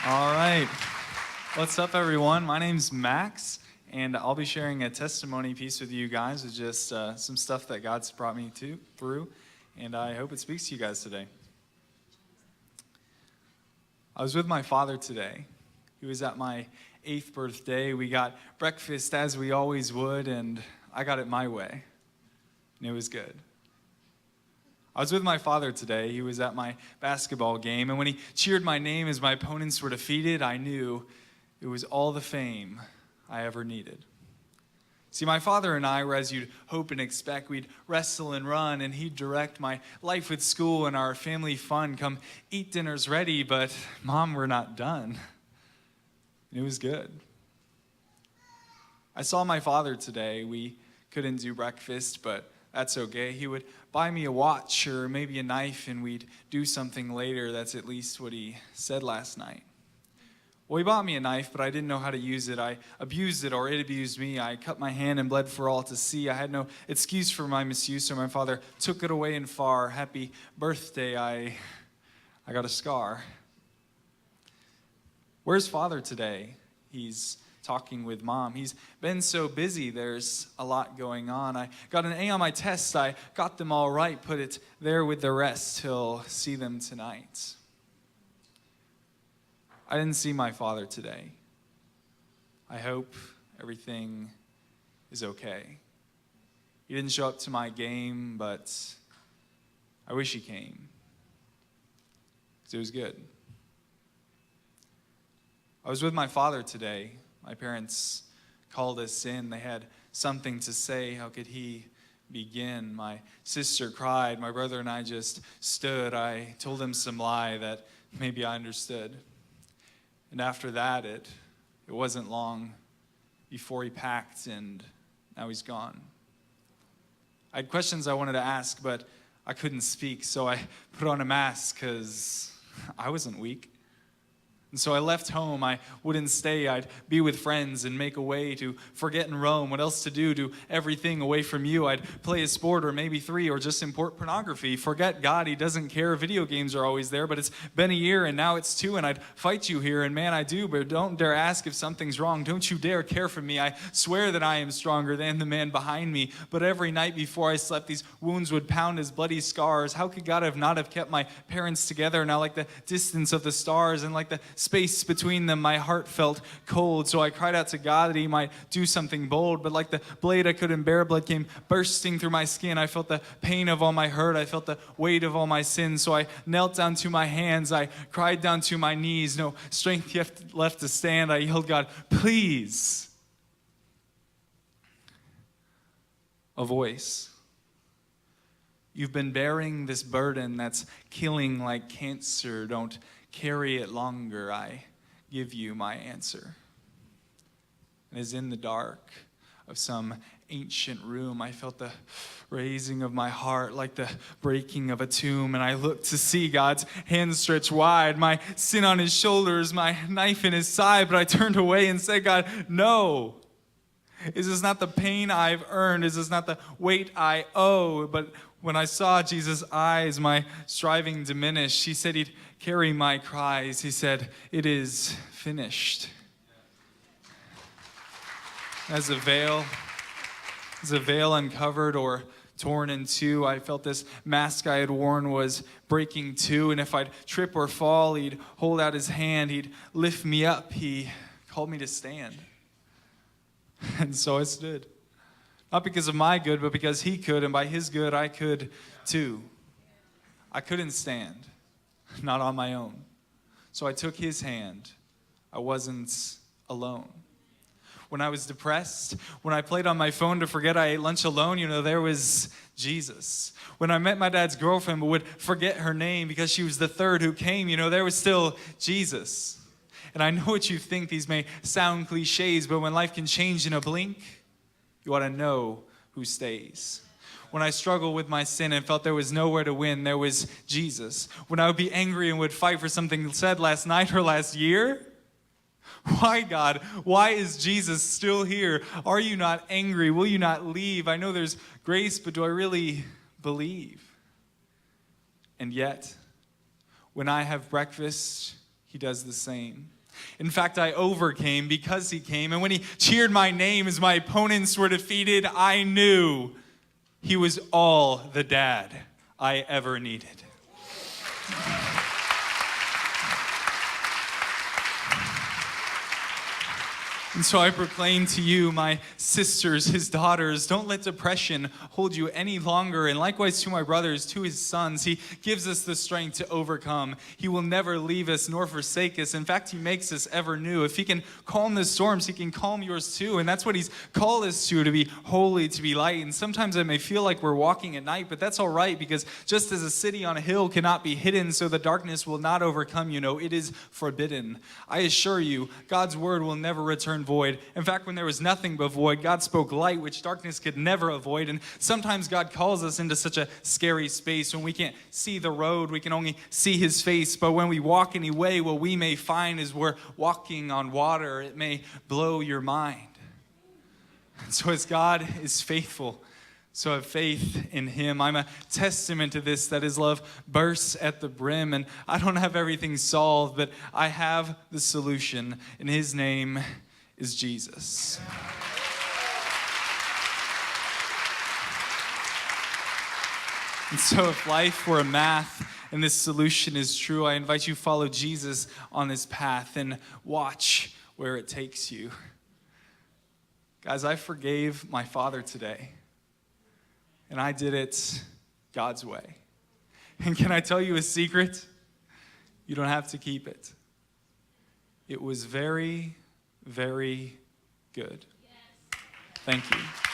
All right. What's up, everyone? My name's Max, and I'll be sharing a testimony piece with you guys of just some stuff that God's brought me through, and I hope it speaks to you guys today. I was with my father today. He was at my 8th birthday. We got breakfast as we always would, and I got it my way, and it was good. I was with my father today. He was at my basketball game, and when he cheered my name as my opponents were defeated, I knew it was all the fame I ever needed. See, my father and I were, as you'd hope and expect, we'd wrestle and run, and he'd direct my life with school and our family fun. Come eat, dinner's ready, but Mom, we're not done. It was good. I saw my father today. We couldn't do breakfast, but that's okay. He would buy me a watch or maybe a knife, and we'd do something later. That's at least what he said last night. Well, he bought me a knife, but I didn't know how to use it. I abused it, or it abused me. I cut my hand and bled for all to see. I had no excuse for my misuse, so my father took it away and far. Happy birthday, I got a scar. Where's Father today? He's talking with Mom. He's been so busy, there's a lot going on. I got an A on my test. I got them all right, put it there with the rest. He'll see them tonight. I didn't see my father today. I hope everything is okay. He didn't show up to my game, but I wish he came, because it was good. I was with my father today. My parents called us in. They had something to say. How could he begin? My sister cried. My brother and I just stood. I told him some lie that maybe I understood. And after that, it wasn't long before he packed, and now he's gone. I had questions I wanted to ask, but I couldn't speak, so I put on a mask because I wasn't weak. And so I left home. I wouldn't stay. I'd be with friends and make a way to forget and roam. What else to do? Do everything away from you. I'd play a sport or maybe 3 or just import pornography. Forget God. He doesn't care. Video games are always there, but it's been a year and now it's 2 and I'd fight you here. And man, I do, but don't dare ask if something's wrong. Don't you dare care for me. I swear that I am stronger than the man behind me. But every night before I slept, these wounds would pound as bloody scars. How could God not have kept my parents together? Now like the distance of the stars and like the space between them, my heart felt cold. So I cried out to God that he might do something bold. But like the blade I couldn't bear, blood came bursting through my skin. I felt the pain of all my hurt. I felt the weight of all my sins. So I knelt down to my hands. I cried down to my knees. No strength left to stand. I yelled, God, please. A voice. You've been bearing this burden that's killing like cancer. Don't carry it longer. I give you my answer. And as in the dark of some ancient room, I felt the raising of my heart like the breaking of a tomb. And I looked to see God's hand stretched wide, my sin on his shoulders, my knife in his side. But I turned away and said, God, no. Is this not the pain I've earned? Is this not the weight I owe? But when I saw Jesus' eyes, my striving diminished. He said he'd carry my cries. He said, it is finished. As a veil uncovered or torn in two, I felt this mask I had worn was breaking too. And if I'd trip or fall, he'd hold out his hand. He'd lift me up. He called me to stand. And so I stood. Not because of my good, but because he could, and by his good, I could too. I couldn't stand, not on my own. So I took his hand. I wasn't alone. When I was depressed, when I played on my phone to forget I ate lunch alone, there was Jesus. When I met my dad's girlfriend but would forget her name because she was the third who came, there was still Jesus. And I know what you think, these may sound cliches, but when life can change in a blink, you ought to know who stays. When I struggled with my sin and felt there was nowhere to win, there was Jesus. When I would be angry and would fight for something said last night or last year, why, God? Why is Jesus still here? Are you not angry? Will you not leave? I know there's grace, but do I really believe? And yet, when I have breakfast, he does the same. In fact, I overcame because he came. And when he cheered my name as my opponents were defeated, I knew he was all the dad I ever needed. And so I proclaim to you, my sisters, his daughters, don't let depression hold you any longer. And likewise to my brothers, to his sons, he gives us the strength to overcome. He will never leave us nor forsake us. In fact, he makes us ever new. If he can calm the storms, he can calm yours too. And that's what he's called us to be holy, to be light. And sometimes it may feel like we're walking at night, but that's all right, because just as a city on a hill cannot be hidden, so the darkness will not overcome you. No, it is forbidden. I assure you, God's word will never return void. In fact, when there was nothing but void, God spoke light, which darkness could never avoid. And sometimes God calls us into such a scary space when we can't see the road, we can only see his face. But when we walk any way, what we may find is we're walking on water. It may blow your mind. And so as God is faithful, so have faith in him. I'm a testament to this, that his love bursts at the brim. And I don't have everything solved, but I have the solution. And his name is Jesus. And so if life were a math and this solution is true, I invite you to follow Jesus on this path and watch where it takes you. Guys, I forgave my father today, and I did it God's way. And can I tell you a secret? You don't have to keep it. It was very, very good. Thank you.